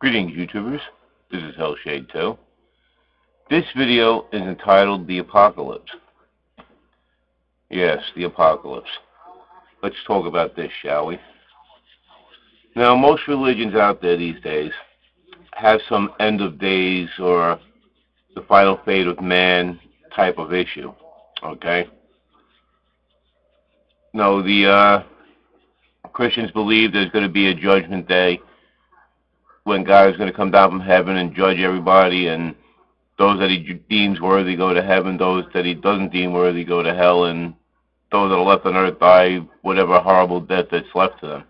Greetings, YouTubers. This is Hellshade 2. This video is entitled The Apocalypse. Yes, the apocalypse. Let's talk about this, shall we? Now, most religions out there these days have some end of days or the final fate of man type of issue. Okay? No, the Christians believe there's going to be a judgment day when God is going to come down from heaven and judge everybody, and those that he deems worthy go to heaven, those that he doesn't deem worthy go to hell, and those that are left on earth die whatever horrible death that's left to them.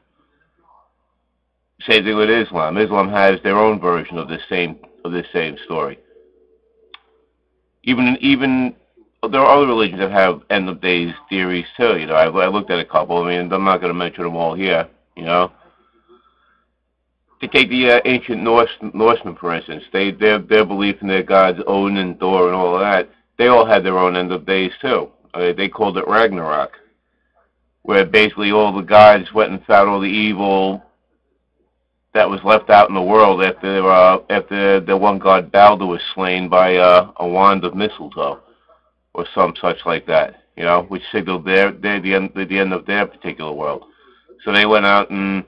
Same thing with Islam. Islam has their own version of this same story. Even there are other religions that have end of days theories too. You know, I looked at a couple. I mean, I'm not going to mention them all here. You know. To take the ancient Norsemen, for instance, their belief in their gods Odin and Thor and all of that, they all had their own end of days too. They called it Ragnarok, where basically all the gods went and found all the evil that was left out in the world after the one god Balder was slain by a wand of mistletoe, or some such like that. You know, which signaled the end of their particular world. So they went out, and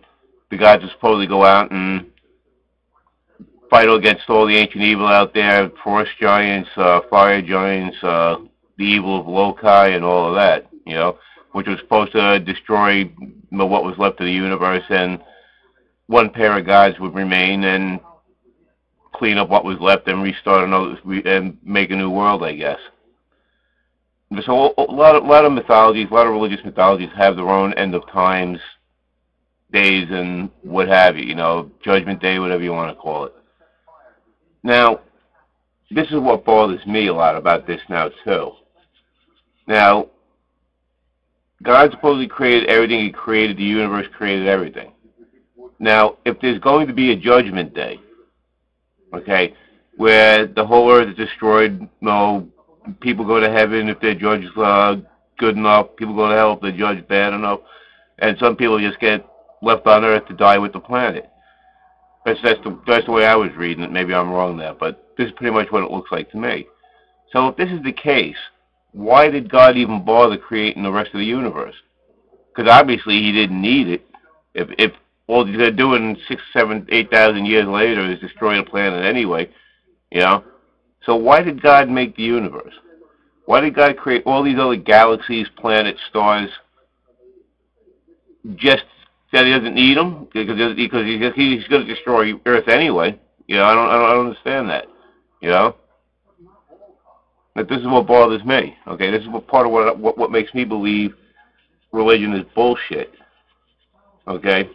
the gods would supposedly go out and fight against all the ancient evil out there, forest giants, fire giants, the evil of Loki and all of that, you know, which was supposed to destroy what was left of the universe, and one pair of gods would remain and clean up what was left and restart another and make a new world, I guess. So a lot of mythologies, a lot of religious mythologies have their own end of times, days, and what have you, Judgment Day, whatever you want to call it. Now, this is what bothers me a lot about this now, too. Now, God supposedly created everything. He created the universe, created everything. Now, if there's going to be a Judgment Day, okay, where the whole earth is destroyed, people go to heaven if they're judged good enough, people go to hell if they're judged bad enough, and some people just get left on Earth to die with the planet. That's the way I was reading it. Maybe I'm wrong there, but this is pretty much what it looks like to me. So if this is the case, why did God even bother creating the rest of the universe? Because obviously he didn't need it. If all they're doing 6, 7, 8,000 years later is destroy the planet anyway, So why did God make the universe? Why did God create all these other galaxies, planets, stars, just that he doesn't need them because he's going to destroy Earth anyway? I don't understand that. But this is what bothers me. Okay, this is part of what makes me believe religion is bullshit. Okay,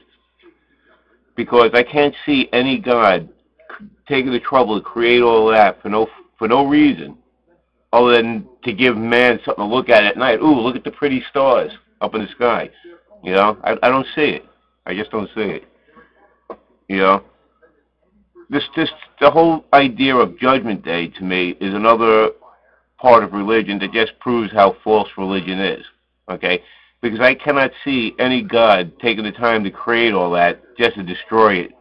because I can't see any God taking the trouble to create all that for no reason other than to give man something to look at night. Ooh, look at the pretty stars up in the sky. I don't see it. I just don't see it. The whole idea of Judgment Day to me is another part of religion that just proves how false religion is. Okay, because I cannot see any God taking the time to create all that just to destroy it.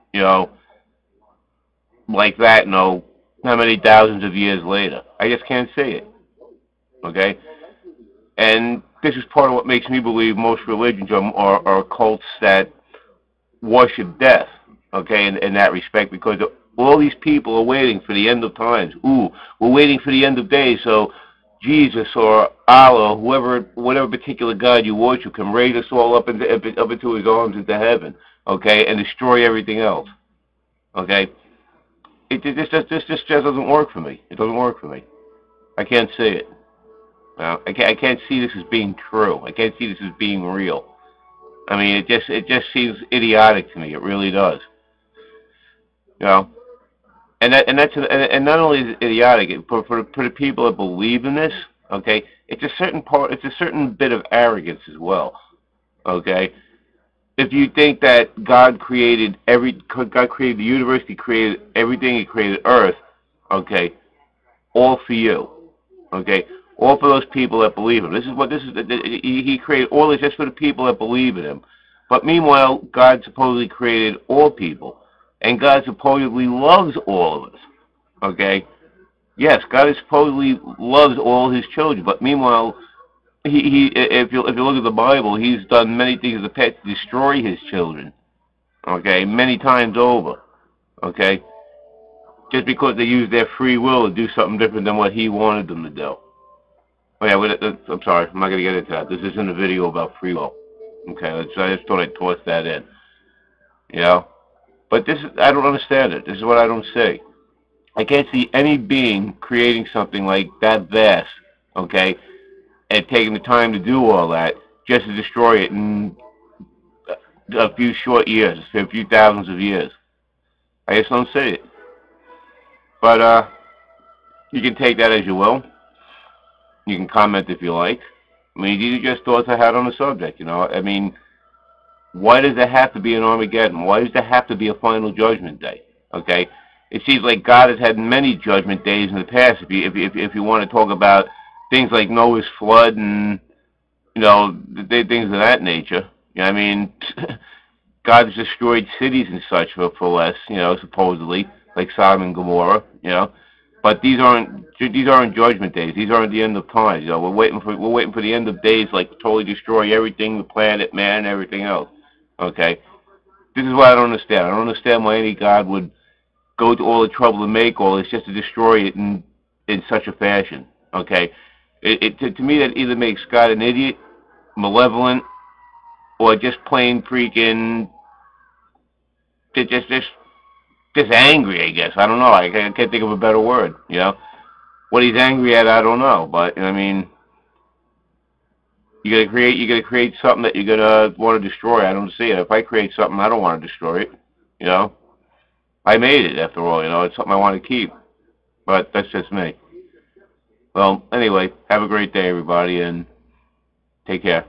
Like that. How many thousands of years later? I just can't see it. Okay, and this is part of what makes me believe most religions are cults that worship death, okay, in that respect, because all these people are waiting for the end of times. Ooh, we're waiting for the end of days, so Jesus or Allah, whatever particular God you worship, can raise us all up into his arms into heaven, okay, and destroy everything else, okay? This just doesn't work for me. It doesn't work for me. I can't see it. I can't see this as being true. I can't see this as being real. I mean, it just seems idiotic to me. It really does. And not only is it idiotic, for the people that believe in this, okay, it's a certain bit of arrogance as well. Okay, if you think that God created the universe, he created everything, he created Earth, okay, all for you, okay. All for those people that believe him. He created all this just for the people that believe in him. But meanwhile, God supposedly created all people. And God supposedly loves all of us. Okay? Yes, God supposedly loves all his children, but meanwhile, if you look at the Bible, he's done many things in the past to destroy his children. Okay? Many times over. Okay? Just because they use their free will to do something different than what he wanted them to do. Oh yeah, I'm sorry, I'm not going to get into that. This isn't a video about free will. Okay, I just thought I'd toss that in. You know? But I don't understand it. This is what I don't see. I can't see any being creating something like that vast, okay, and taking the time to do all that just to destroy it in a few short years, a few thousands of years. I just don't see it. But, you can take that as you will. You can comment if you like. I mean, these are just thoughts I had on the subject, you know. I mean, why does there have to be an Armageddon? Why does there have to be a final judgment day? Okay? It seems like God has had many judgment days in the past. If you want to talk about things like Noah's flood and, you know, things of that nature. You know, I mean, God has destroyed cities and such for less, you know, supposedly, like Sodom and Gomorrah, you know. But these aren't judgment days. These aren't the end of times. You know, we're waiting for the end of days, like to totally destroy everything, the planet, man, and everything else. Okay, this is what I don't understand. I don't understand why any God would go to all the trouble to make all this just to destroy it in such a fashion. Okay, to me that either makes God an idiot, malevolent, or just plain freaking just angry. I guess I don't know. I can't think of a better word. You know. What he's angry at, I don't know, but I mean, you gotta create something that you're gonna want to destroy. I don't see it. If I create something, I don't want to destroy it. You know, I made it after all. You know, it's something I want to keep. But that's just me. Well, anyway, have a great day, everybody, and take care.